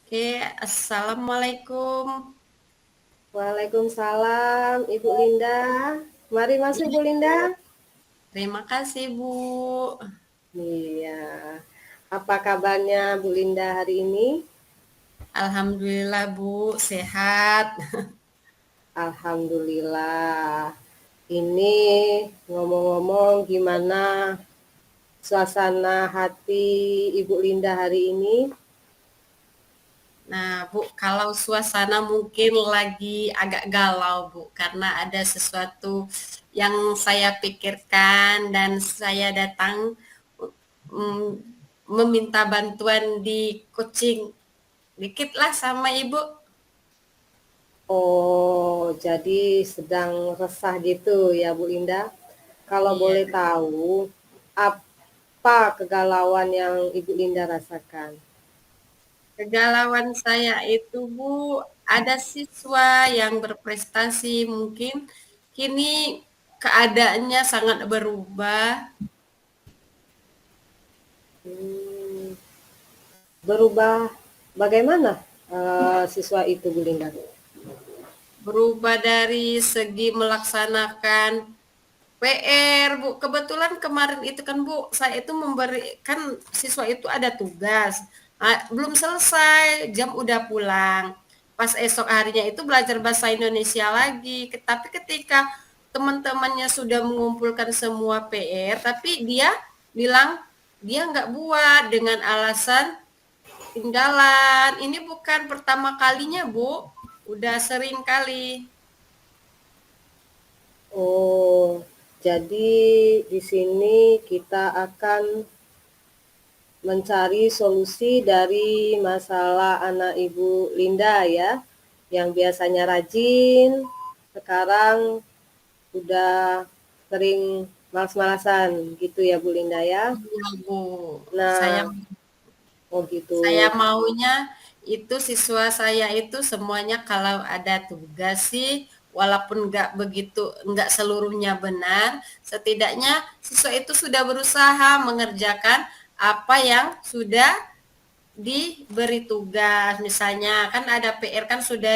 Oke, assalamualaikum. Waalaikumsalam, Ibu Linda. Mari masuk, Iya, Ibu Linda. terima kasih, Bu. Iya. Apa kabarnya Bu Linda hari ini? Alhamdulillah, Bu, sehat. Alhamdulillah. Ini ngomong-ngomong gimana suasana hati Ibu Linda hari ini? Nah, Bu, kalau suasana mungkin lagi agak galau, Bu, karena ada sesuatu yang saya pikirkan dan saya datang mm, meminta bantuan di coaching dikit lah sama Ibu. Oh, jadi sedang resah gitu ya Bu Linda. Kalau Iya. boleh tahu, apa kegalauan yang Ibu Linda rasakan? Kegalauan saya itu, Bu, ada siswa yang berprestasi mungkin kini keadaannya sangat berubah. Hmm, berubah bagaimana siswa itu Bu Linda? Berubah dari segi melaksanakan PR, Bu. Kebetulan kemarin itu kan, Bu, saya itu memberikan siswa itu ada tugas. Belum selesai, jam udah pulang. Pas esok harinya itu belajar bahasa Indonesia lagi. Tapi ketika teman-temannya sudah mengumpulkan semua PR, tapi dia bilang dia nggak buat dengan alasan tinggalan. Ini bukan pertama kalinya, Bu. Udah sering kali. Oh, jadi di sini kita akan mencari solusi dari masalah anak Ibu Linda ya, yang biasanya rajin, sekarang udah sering malas-malasan gitu ya Bu Linda ya. Iya, Bu. Saya Nah, oh gitu. Saya maunya itu siswa saya itu semuanya kalau ada tugas sih, walaupun nggak seluruhnya benar, setidaknya siswa itu sudah berusaha mengerjakan apa yang sudah diberi tugas. Misalnya kan ada PR kan sudah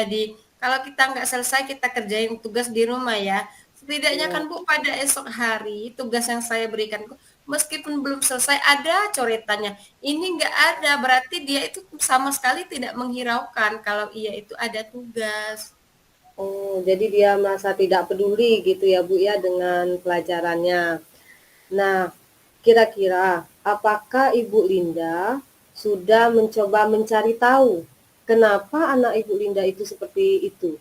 kalau kita nggak selesai kita kerjain tugas di rumah ya. Setidaknya Ya. kan Bu pada esok hari tugas yang saya berikan meskipun belum selesai ada coretannya. Ini nggak ada berarti dia itu sama sekali tidak menghiraukan kalau ia itu ada tugas. Oh, jadi dia merasa tidak peduli gitu ya Bu ya dengan pelajarannya. Nah, kira-kira apakah Ibu Linda sudah mencoba mencari tahu kenapa anak Ibu Linda itu seperti itu?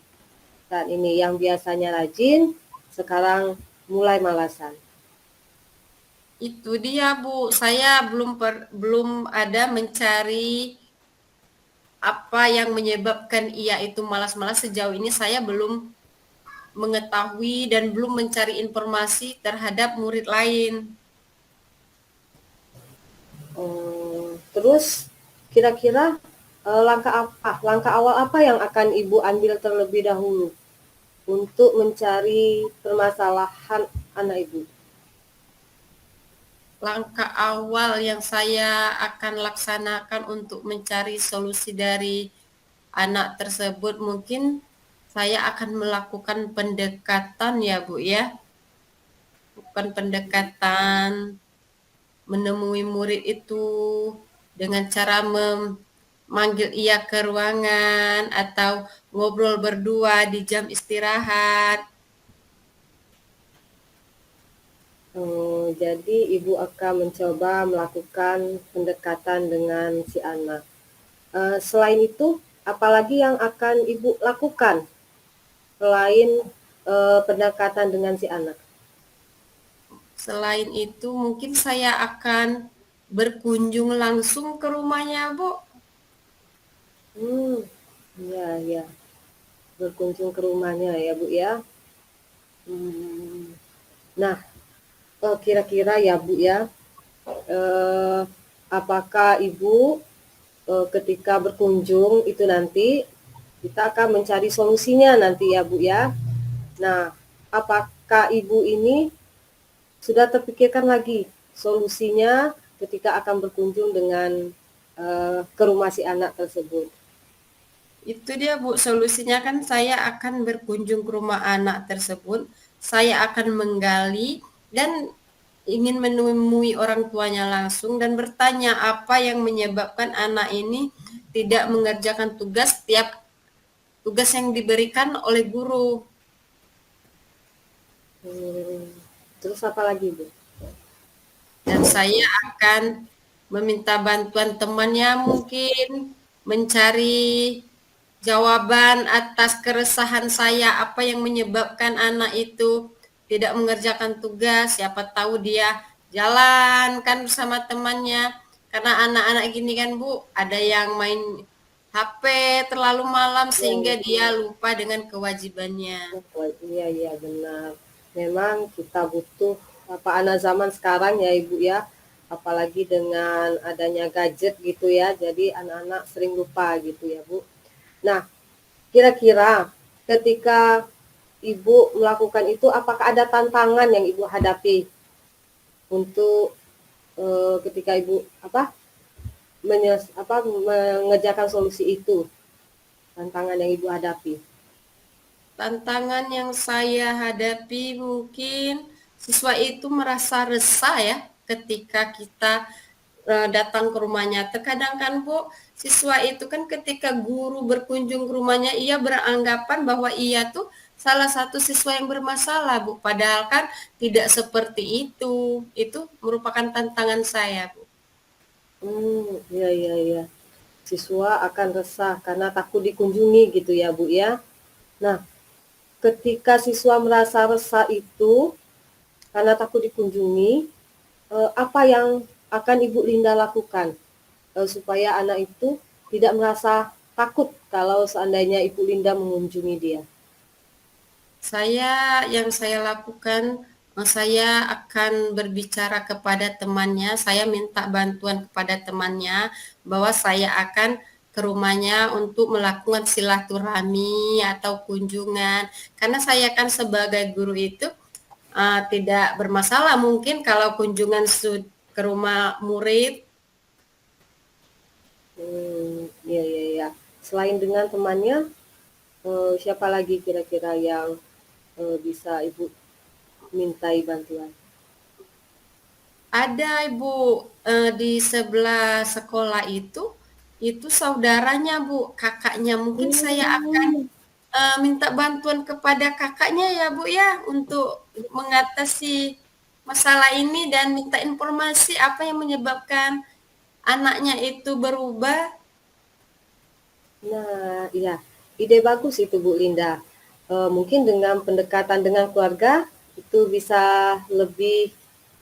Saat ini yang biasanya rajin, sekarang mulai malasan. Itu dia Bu, saya belum ada mencari apa yang menyebabkan ia itu malas-malas. Sejauh ini saya belum mengetahui dan belum mencari informasi terhadap murid lain. Terus kira-kira langkah awal apa yang akan Ibu ambil terlebih dahulu untuk mencari permasalahan anak Ibu? Langkah awal yang saya akan laksanakan untuk mencari solusi dari anak tersebut mungkin saya akan melakukan pendekatan ya Bu ya. Bukan pendekatan menemui murid itu dengan cara memanggil ia ke ruangan atau ngobrol berdua di jam istirahat. Jadi Ibu akan mencoba melakukan pendekatan dengan si anak. Selain itu, apalagi yang akan Ibu lakukan selain pendekatan dengan si anak? Selain itu mungkin saya akan berkunjung langsung ke rumahnya, Bu. Hmm, ya, ya, berkunjung ke rumahnya ya Bu ya. Hmm, Nah, kira-kira ya Bu ya, eh, apakah Ibu ketika berkunjung itu nanti kita akan mencari solusinya nanti ya Bu ya. Nah, apakah Ibu ini sudah terpikirkan lagi solusinya ketika akan berkunjung dengan ke rumah si anak tersebut? Itu dia Bu, solusinya kan saya akan berkunjung ke rumah anak tersebut, saya akan menggali dan ingin menemui orang tuanya langsung dan bertanya apa yang menyebabkan anak ini tidak mengerjakan tugas yang diberikan oleh guru. Terus apa lagi Bu? Dan saya akan meminta bantuan temannya mungkin mencari jawaban atas keresahan saya, apa yang menyebabkan anak itu tidak mengerjakan tugas. Siapa tahu dia jalan kan bersama temannya. Karena anak-anak gini kan Bu, ada yang main HP terlalu malam Ya, sehingga dia lupa dengan kewajibannya. iya iya benar. Memang kita butuh apa anak zaman sekarang ya Ibu ya, apalagi dengan adanya gadget gitu ya, jadi anak-anak sering lupa gitu ya Bu. Nah, kira-kira ketika Ibu melakukan itu, apakah ada tantangan yang Ibu hadapi untuk ketika Ibu mengerjakan solusi itu, tantangan yang Ibu hadapi? Tantangan yang saya hadapi mungkin siswa itu merasa resah ya ketika kita datang ke rumahnya. Terkadang kan Bu, siswa itu kan ketika guru berkunjung ke rumahnya, ia beranggapan bahwa ia tuh salah satu siswa yang bermasalah Bu. Padahal kan tidak seperti itu. Itu merupakan tantangan saya Bu. Iya iya iya. Siswa akan resah karena takut dikunjungi gitu ya Bu ya. Nah, ketika siswa merasa resah itu karena takut dikunjungi, apa yang akan Ibu Linda lakukan supaya anak itu tidak merasa takut kalau seandainya Ibu Linda mengunjungi dia? Yang saya lakukan, saya akan berbicara kepada temannya, saya minta bantuan kepada temannya bahwa saya akan ke rumahnya untuk melakukan silaturahmi atau kunjungan. Karena saya kan sebagai guru itu tidak bermasalah mungkin kalau kunjungan ke rumah murid. Iya iya iya. Selain dengan temannya, siapa lagi kira-kira yang bisa Ibu mintai bantuan? Ada Ibu, di sebelah sekolah itu saudaranya Bu, kakaknya. Mungkin saya akan Hmm, minta bantuan kepada kakaknya ya Bu ya, untuk mengatasi masalah ini dan minta informasi apa yang menyebabkan anaknya itu berubah. nah, iya, ide bagus itu Bu Linda. Mungkin dengan pendekatan dengan keluarga itu bisa lebih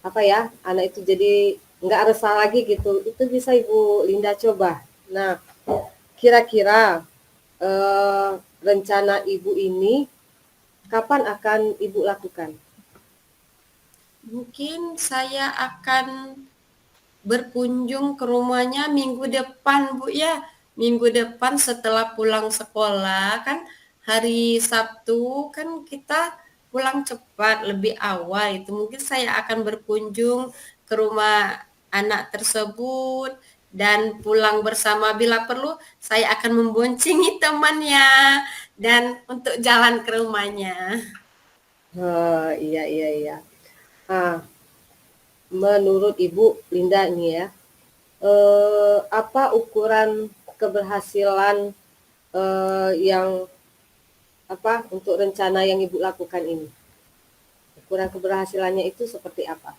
apa ya, anak itu jadi nggak resah lagi gitu. Itu bisa Ibu Linda coba. Nah, kira-kira eh, rencana Ibu ini kapan akan Ibu lakukan? Mungkin saya akan berkunjung ke rumahnya minggu depan Bu ya. Minggu depan setelah pulang sekolah kan hari Sabtu kan kita pulang cepat lebih awal itu. Mungkin saya akan berkunjung ke rumah anak tersebut dan pulang bersama bila perlu saya akan memboncengi temannya dan untuk jalan ke rumahnya. Iya iya iya. Ah, menurut Ibu Linda nih ya, apa ukuran keberhasilan yang apa untuk rencana yang Ibu lakukan ini? Ukuran keberhasilannya itu seperti apa?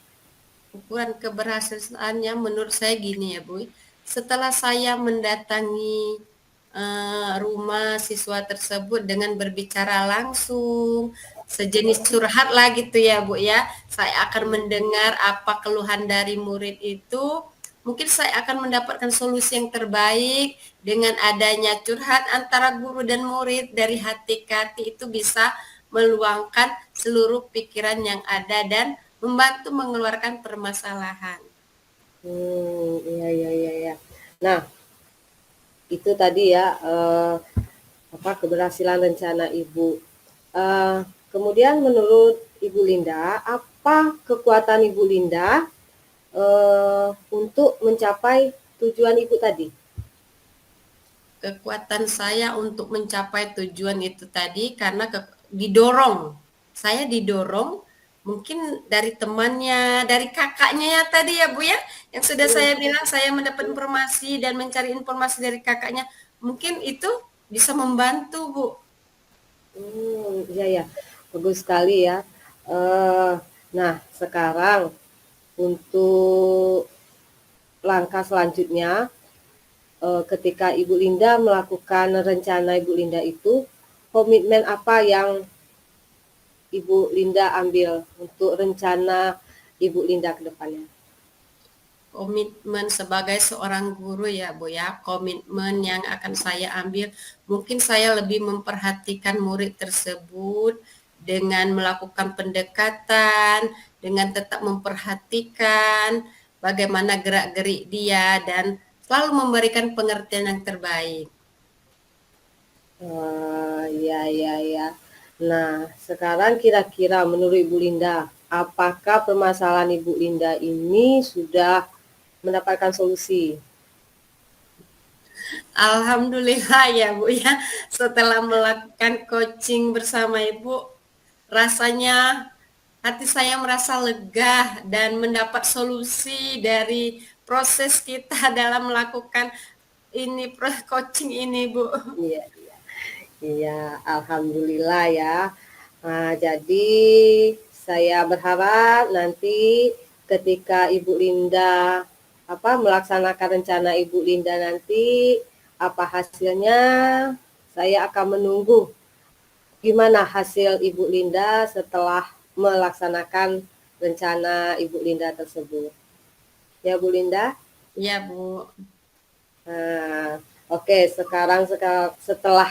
Ukuran keberhasilannya menurut saya gini ya Bu, setelah saya mendatangi rumah siswa tersebut dengan berbicara langsung, sejenis curhat lah gitu ya Bu ya, saya akan mendengar apa keluhan dari murid itu, mungkin saya akan mendapatkan solusi yang terbaik dengan adanya curhat antara guru dan murid dari hati ke hati itu bisa meluangkan seluruh pikiran yang ada dan membantu mengeluarkan permasalahan. Iya iya iya iya. Nah, itu tadi ya apa keberhasilan rencana Ibu. Eh, kemudian menurut Ibu Linda, apa kekuatan Ibu Linda untuk mencapai tujuan Ibu tadi? kekuatan saya untuk mencapai tujuan itu tadi karena didorong. Saya didorong mungkin dari temannya, dari kakaknya ya tadi ya Bu ya, yang sudah Iya. saya bilang saya mendapat informasi dan mencari informasi dari kakaknya. Mungkin itu bisa membantu Bu. Iya ya, bagus sekali ya. Eh, nah, sekarang untuk langkah selanjutnya, ketika Ibu Linda melakukan rencana Ibu Linda itu, komitmen apa yang Ibu Linda ambil untuk rencana Ibu Linda ke depannya? Komitmen sebagai seorang guru ya Bu ya, komitmen yang akan saya ambil, mungkin saya lebih memperhatikan murid tersebut dengan melakukan pendekatan, dengan tetap memperhatikan bagaimana gerak-gerik dia dan selalu memberikan pengertian yang terbaik. Iya, iya, iya. Nah, sekarang kira-kira menurut Ibu Linda, apakah permasalahan Ibu Linda ini sudah mendapatkan solusi? Alhamdulillah ya Bu ya, setelah melakukan coaching bersama Ibu, rasanya hati saya merasa lega dan mendapat solusi dari proses kita dalam melakukan ini coaching ini Bu. Iya, iya, alhamdulillah ya. Nah, jadi saya berharap nanti ketika Ibu Linda melaksanakan rencana Ibu Linda nanti apa hasilnya, saya akan menunggu gimana hasil Ibu Linda setelah melaksanakan rencana Ibu Linda tersebut. Ya Bu Linda? Ya Bu. Nah, oke, sekarang setelah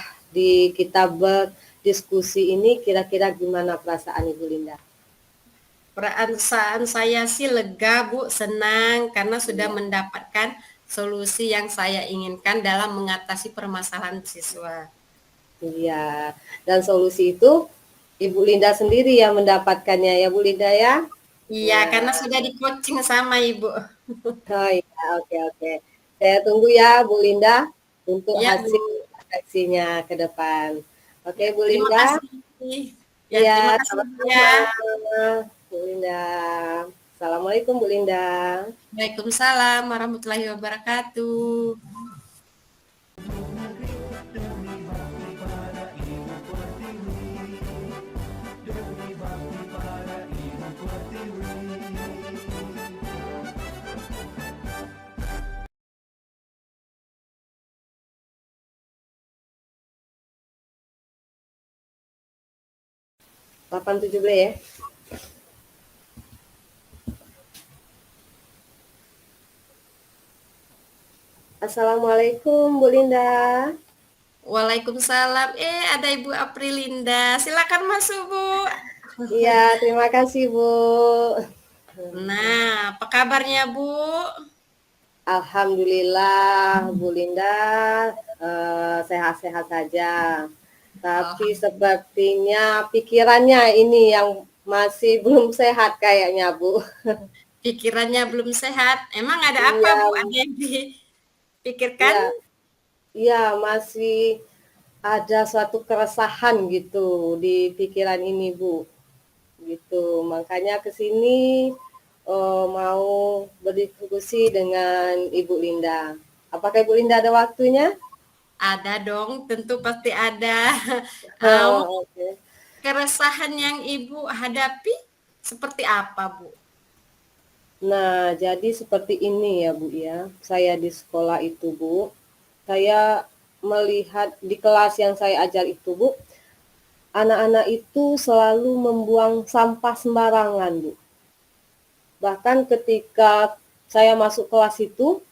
kita berdiskusi ini, kira-kira gimana perasaan Ibu Linda? Perasaan saya sih lega Bu, senang karena sudah Iya, mendapatkan solusi yang saya inginkan dalam mengatasi permasalahan siswa. iya. Dan solusi itu Ibu Linda sendiri yang mendapatkannya ya Bu Linda ya? Iya, karena Nah, sudah di-coaching sama Ibu. oh iya, oke, oke. Saya tunggu ya Bu Linda untuk Iya Bu. hasil aksinya ke depan. Oke Ya, Bu terima Linda? kasih. Ya, Iya, terima kasih Bu sama-sama ya. Bu Linda. Assalamualaikum Bu Linda. Waalaikumsalam warahmatullahi wabarakatuh. Delapan tujuh belas ya. Assalamualaikum Bu Linda. Waalaikumsalam. Ada Ibu Aprilinda. Silakan masuk, Bu. Iya, terima kasih Bu. Nah, apa kabarnya, Bu? Alhamdulillah Bu Linda sehat-sehat saja. Tapi Alhamdulillah. sepertinya pikirannya ini yang masih belum sehat kayaknya Bu. Pikirannya belum sehat. Emang ada apa, Iya, Bu? Ada yang dipikirkan? iya, iya masih ada suatu keresahan gitu di pikiran ini Bu. Gitu. Makanya ke sini mau berdiskusi dengan Ibu Linda. Apakah Ibu Linda ada waktunya? Ada dong, tentu pasti ada. Oh, oke. Keresahan yang Ibu hadapi seperti apa, Bu? Nah, jadi seperti ini ya Bu ya. Saya di sekolah itu Bu, saya melihat di kelas yang saya ajar itu Bu, anak-anak itu selalu membuang sampah sembarangan Bu. Bahkan ketika saya masuk kelas itu,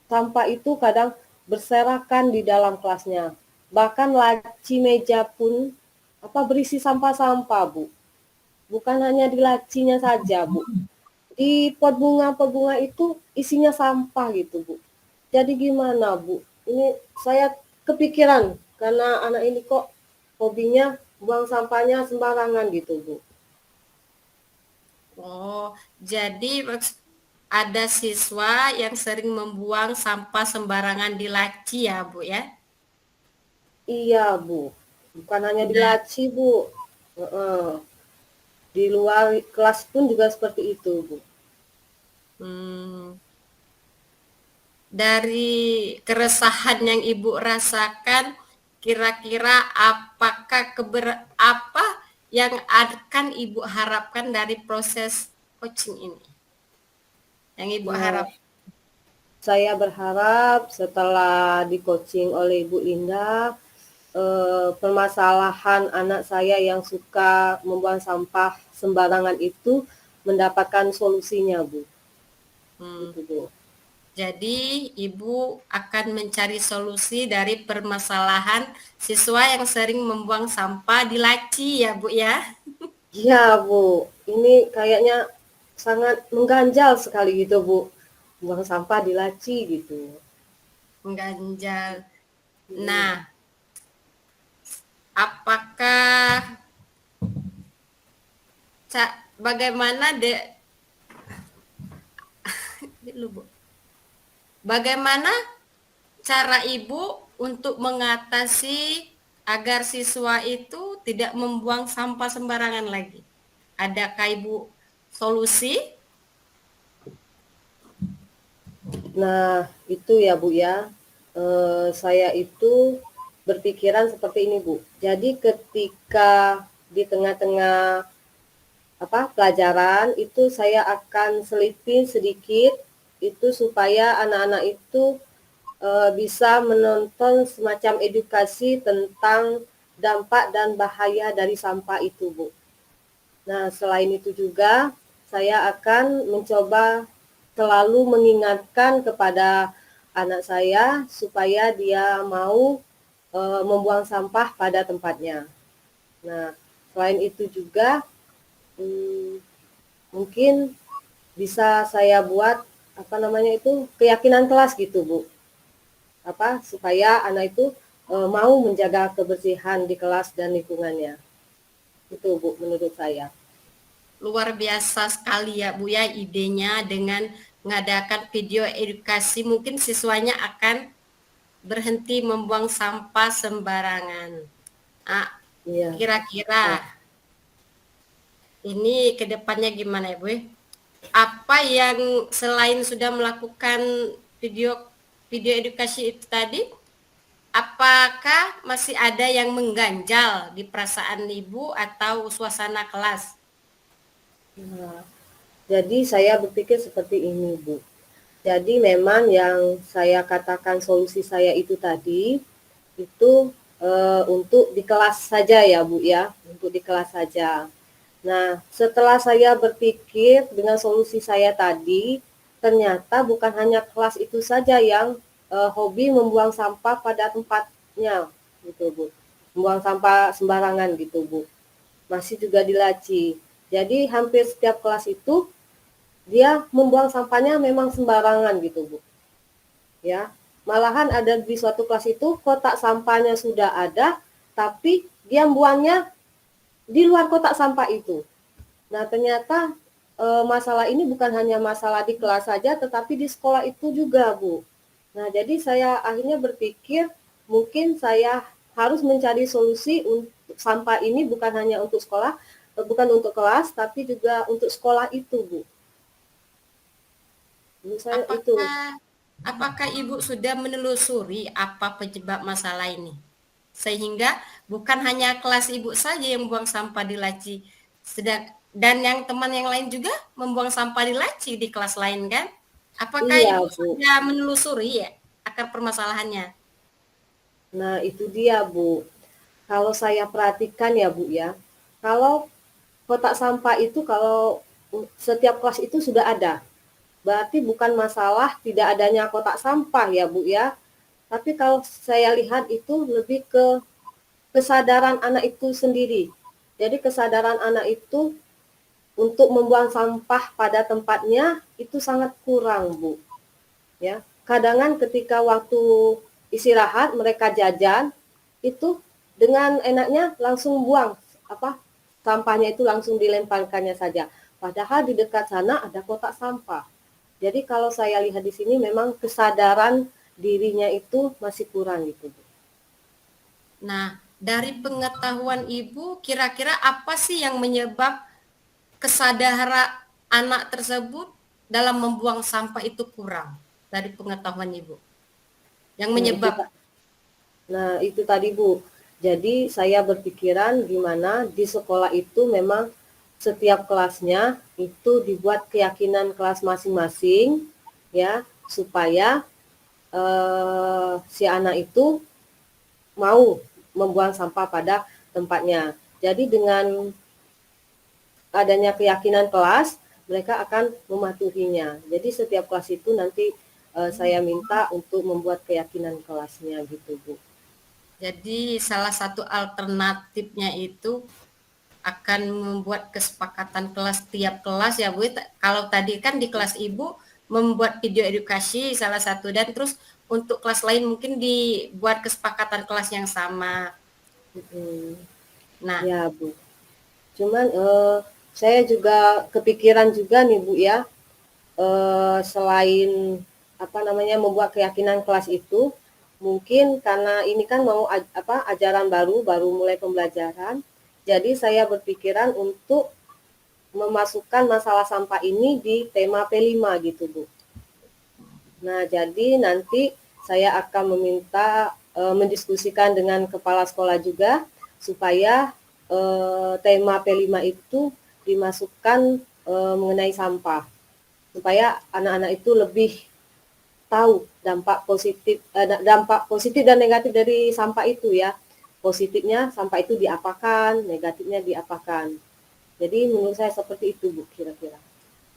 sampah itu kadang berserakan di dalam kelasnya. Bahkan laci meja pun berisi sampah-sampah Bu. Bukan hanya di lacinya saja Bu. Di pot bunga itu isinya sampah gitu Bu. Jadi gimana Bu? Ini saya kepikiran karena anak ini kok hobinya buang sampahnya sembarangan gitu Bu. Oh, jadi ada siswa yang sering membuang sampah sembarangan di laci ya, Bu ya? Iya, Bu. Bukan hanya di Nah, laci, Bu. Heeh. Di luar kelas pun juga seperti itu, Bu. hmm, dari keresahan yang Ibu rasakan, kira-kira apa yang akan Ibu harapkan dari proses coaching ini? Yang Ibu Nah, harap. saya berharap setelah di-coaching oleh Ibu Linda, permasalahan anak saya yang suka membuang sampah sembarangan itu mendapatkan solusinya, Bu. Hmm, Gitu, Bu. jadi Ibu akan mencari solusi dari permasalahan siswa yang sering membuang sampah di laci ya, Bu ya? Iya, Bu. Ini kayaknya sangat mengganjal sekali gitu, Bu. Buang sampah di laci gitu. Mengganjal. Hmm. Nah, apakah bagaimana Bu? Bagaimana cara Ibu untuk mengatasi agar siswa itu tidak membuang sampah sembarangan lagi? Adakah Ibu solusi? Nah, itu ya, Bu, ya. Saya itu berpikiran seperti ini, Bu. Jadi ketika di tengah-tengah pelajaran itu saya akan selipin sedikit itu supaya anak-anak itu bisa menonton semacam edukasi tentang dampak dan bahaya dari sampah itu, Bu. Nah, selain itu juga saya akan mencoba selalu mengingatkan kepada anak saya supaya dia mau membuang sampah pada tempatnya. Nah, selain itu juga hmm, mungkin bisa saya buat keyakinan kelas gitu, Bu. Supaya anak itu mau menjaga kebersihan di kelas dan lingkungannya. Itu, Bu, menurut saya. Luar biasa sekali ya Bu ya idenya dengan mengadakan video edukasi, mungkin siswanya akan berhenti membuang sampah sembarangan. Ah, Iya. kira-kira Nah, ini kedepannya gimana ya Bu? Apa yang selain sudah melakukan video video edukasi itu tadi, apakah masih ada yang mengganjal di perasaan Ibu atau suasana kelas? nah, jadi saya berpikir seperti ini, Bu. Jadi memang yang saya katakan solusi saya itu tadi, itu untuk di kelas saja ya, Bu, ya, untuk di kelas saja. Nah, setelah saya berpikir dengan solusi saya tadi, ternyata bukan hanya kelas itu saja yang hobi membuang sampah pada tempatnya, gitu, Bu. Membuang sampah sembarangan gitu, Bu. Masih juga di laci. Jadi hampir setiap kelas itu dia membuang sampahnya memang sembarangan gitu, Bu. Ya. Malahan ada di suatu kelas itu kotak sampahnya sudah ada, tapi dia buangnya di luar kotak sampah itu. Nah, ternyata masalah ini bukan hanya masalah di kelas saja, tetapi di sekolah itu juga, Bu. Nah, jadi saya akhirnya berpikir mungkin saya harus mencari solusi untuk sampah ini bukan hanya untuk sekolah, bukan untuk kelas, tapi juga untuk sekolah itu, Bu. Menurut saya itu. Apakah apakah Ibu sudah menelusuri apa penyebab masalah ini? Sehingga bukan hanya kelas Ibu saja yang buang sampah di laci, dan yang teman yang lain juga membuang sampah di laci di kelas lain kan? Apakah Iya, Ibu Bu. sudah menelusuri ya akar permasalahannya? Nah, itu dia, Bu. Kalau saya perhatikan ya, Bu, ya. Kalau kotak sampah itu kalau setiap kelas itu sudah ada. Berarti bukan masalah tidak adanya kotak sampah ya, Bu, ya. Tapi kalau saya lihat itu lebih ke kesadaran anak itu sendiri. Jadi kesadaran anak itu untuk membuang sampah pada tempatnya itu sangat kurang, Bu. Ya. Kadangan ketika waktu istirahat mereka jajan itu dengan enaknya langsung buang apa sampahnya itu langsung dilemparkannya saja. Padahal di dekat sana ada kotak sampah. Jadi kalau saya lihat di sini memang kesadaran dirinya itu masih kurang gitu, Bu. Nah, dari pengetahuan Ibu, kira-kira apa sih yang menyebab kesadaran anak tersebut dalam membuang sampah itu kurang dari pengetahuan Ibu? Yang Nah itu menyebab Nah, itu tadi Bu. Jadi saya berpikiran gimana di sekolah itu memang setiap kelasnya itu dibuat keyakinan kelas masing-masing ya supaya si anak itu mau membuang sampah pada tempatnya. Jadi dengan adanya keyakinan kelas, mereka akan mematuhinya. Jadi setiap kelas itu nanti saya minta untuk membuat keyakinan kelasnya gitu Bu. jadi salah satu alternatifnya itu akan membuat kesepakatan kelas tiap kelas ya Bu. Kalau tadi kan di kelas Ibu membuat video edukasi salah satu dan terus untuk kelas lain mungkin dibuat kesepakatan kelas yang sama. Hmm, Nah, ya Bu. Cuman saya juga kepikiran juga nih Bu ya, selain apa namanya membuat keyakinan kelas itu, mungkin karena ini kan mau ajaran baru, baru mulai pembelajaran. Jadi saya berpikiran untuk memasukkan masalah sampah ini di tema P5 gitu Bu. Nah, jadi nanti saya akan meminta mendiskusikan dengan kepala sekolah juga supaya tema P5 itu dimasukkan mengenai sampah supaya anak-anak itu lebih tahu dampak positif dan negatif dari sampah itu ya. Positifnya sampah itu diapakan, negatifnya diapakan. Jadi menurut saya seperti itu Bu kira-kira.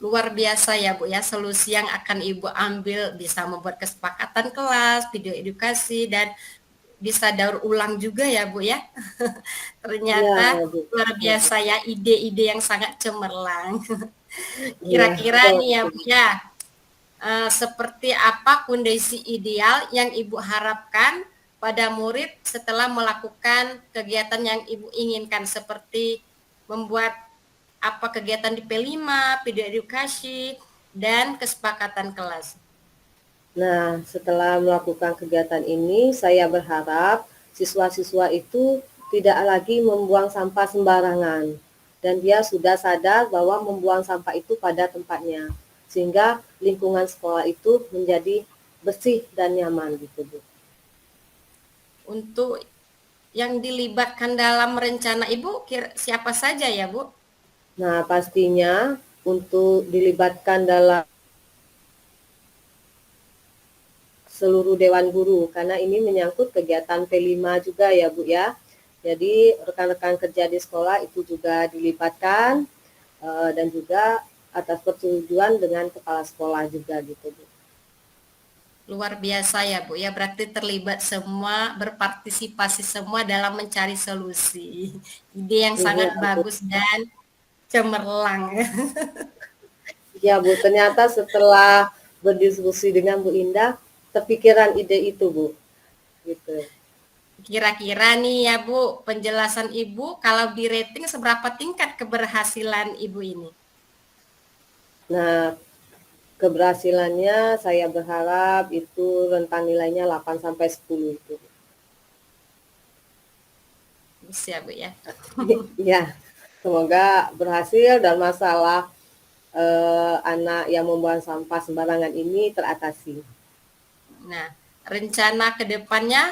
luar biasa ya Bu ya, solusi yang akan Ibu ambil bisa membuat kesepakatan kelas, video edukasi dan bisa daur ulang juga ya Bu ya. Iya Ternyata Bu. luar biasa ya ide-ide yang sangat cemerlang. Iya, Kira-kira nih ya Bu ya, seperti apa kondisi ideal yang Ibu harapkan pada murid setelah melakukan kegiatan yang Ibu inginkan seperti membuat apa kegiatan di P5, video edukasi, dan kesepakatan kelas. Nah, setelah melakukan kegiatan ini, saya berharap siswa-siswa itu tidak lagi membuang sampah sembarangan. Dan dia sudah sadar bahwa membuang sampah itu pada tempatnya. Sehingga lingkungan sekolah itu menjadi bersih dan nyaman gitu, Bu. Untuk yang dilibatkan dalam rencana Ibu, siapa saja ya Bu? Nah, pastinya untuk dilibatkan dalam seluruh dewan guru karena ini menyangkut kegiatan P5 juga ya Bu ya. Jadi rekan-rekan kerja di sekolah itu juga dilibatkan dan juga atas persetujuan dengan kepala sekolah juga gitu Bu. Luar biasa ya Bu ya, berarti terlibat semua, berpartisipasi semua dalam mencari solusi. Ide yang Iya sangat Bu. bagus dan cemerlang. Iya Bu, ternyata setelah berdiskusi dengan Bu Indah, terpikiran ide itu Bu. Gitu. Kira-kira nih ya Bu, penjelasan Ibu kalau di rating seberapa tingkat keberhasilan Ibu ini? Nah, keberhasilannya saya berharap itu rentang nilainya 8 sampai 10 itu. Bagus ya Bu ya. Ya, semoga berhasil dan masalah anak yang membuang sampah sembarangan ini teratasi. Nah, rencana ke depannya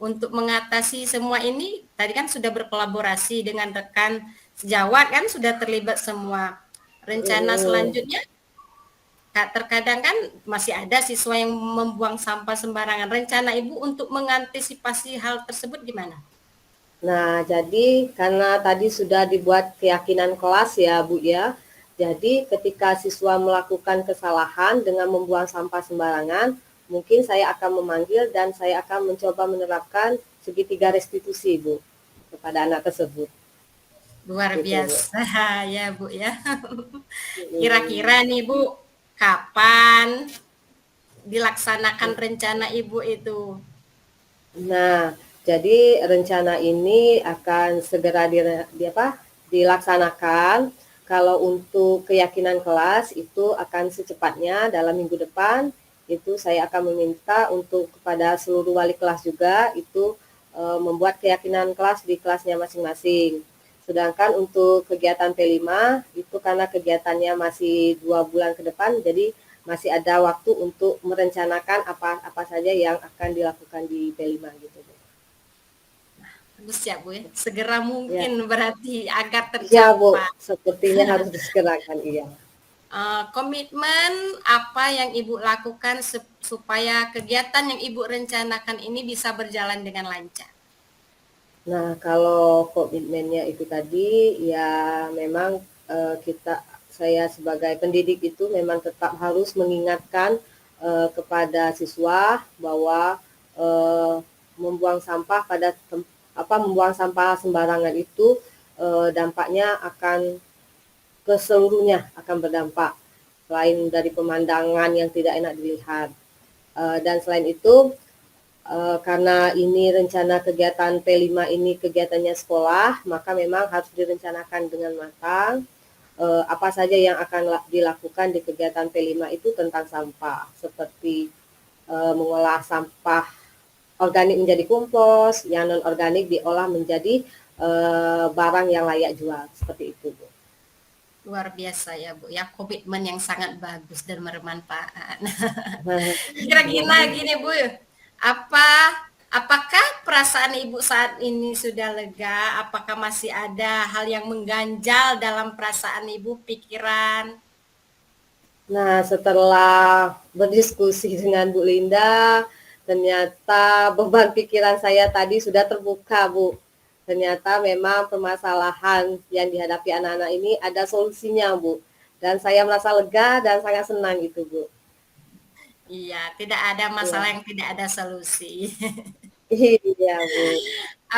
untuk mengatasi semua ini, tadi kan sudah berkolaborasi dengan rekan sejawat kan sudah terlibat semua. Rencana selanjutnya, terkadang kan masih ada siswa yang membuang sampah sembarangan. Rencana Ibu untuk mengantisipasi hal tersebut gimana? Nah, jadi karena tadi sudah dibuat keyakinan kelas ya Bu ya, jadi ketika siswa melakukan kesalahan dengan membuang sampah sembarangan, mungkin saya akan memanggil dan saya akan mencoba menerapkan segitiga restitusi Bu kepada anak tersebut. Luar Gitu Bu. biasa ya Bu ya. Kira-kira nih Bu, kapan dilaksanakan rencana Ibu itu? Nah, jadi rencana ini akan segera dilaksanakan Kalau untuk keyakinan kelas itu akan secepatnya dalam minggu depan, itu saya akan meminta untuk kepada seluruh wali kelas juga itu membuat keyakinan kelas di kelasnya masing-masing. Sedangkan untuk kegiatan P5 itu karena kegiatannya masih 2 bulan ke depan, jadi masih ada waktu untuk merencanakan apa saja yang akan dilakukan di P5 gitu. Bagus ya Bu ya, segera Ya, mungkin berarti agar iya Bu, tercapai. sepertinya harus disegerakan, iya. Komitmen apa yang Ibu lakukan supaya kegiatan yang Ibu rencanakan ini bisa berjalan dengan lancar? Nah, kalau komitmennya itu tadi, ya memang saya sebagai pendidik itu memang tetap harus mengingatkan kepada siswa bahwa eh, membuang sampah membuang sampah sembarangan itu dampaknya akan keseluruhnya akan berdampak selain dari pemandangan yang tidak enak dilihat. Dan selain itu karena ini rencana kegiatan P5 ini kegiatannya sekolah, maka memang harus direncanakan dengan matang apa saja yang akan dilakukan di kegiatan P5 itu tentang sampah, seperti mengolah sampah organik menjadi kompos, yang non organik diolah menjadi barang yang layak jual, seperti itu, Bu. Luar biasa ya Bu ya, komitmen yang sangat bagus dan bermanfaat. Ya. Kira-kira gini Bu, apakah perasaan Ibu saat ini sudah lega? Apakah masih ada hal yang mengganjal dalam perasaan Ibu, pikiran? Nah, setelah berdiskusi dengan Bu Linda, ternyata beban pikiran saya tadi sudah terbuka, Bu. Ternyata memang permasalahan yang dihadapi anak-anak ini ada solusinya, Bu. Dan saya merasa lega dan sangat senang itu, Bu. Iya, tidak ada masalah Iya, yang tidak ada solusi. iya, Bu.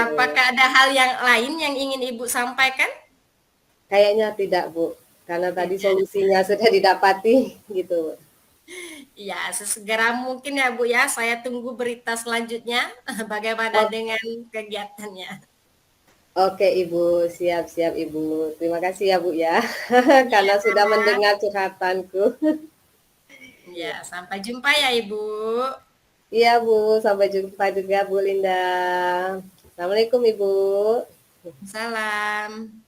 Apakah ada hal yang lain yang ingin Ibu sampaikan? Kayaknya tidak, Bu. Karena tadi Tidak. solusinya sudah didapati, gitu, Bu. Ya, sesegera mungkin ya Bu ya. Saya tunggu berita selanjutnya. Bagaimana Oh, dengan kegiatannya? oke, Ibu. Siap-siap, Ibu. Terima kasih ya, Bu, ya. Iya, Karena sudah mendengar curhatanku. ya, sampai jumpa ya Ibu. Iya Bu, sampai jumpa juga Bu Linda. Assalamualaikum Ibu. Salam.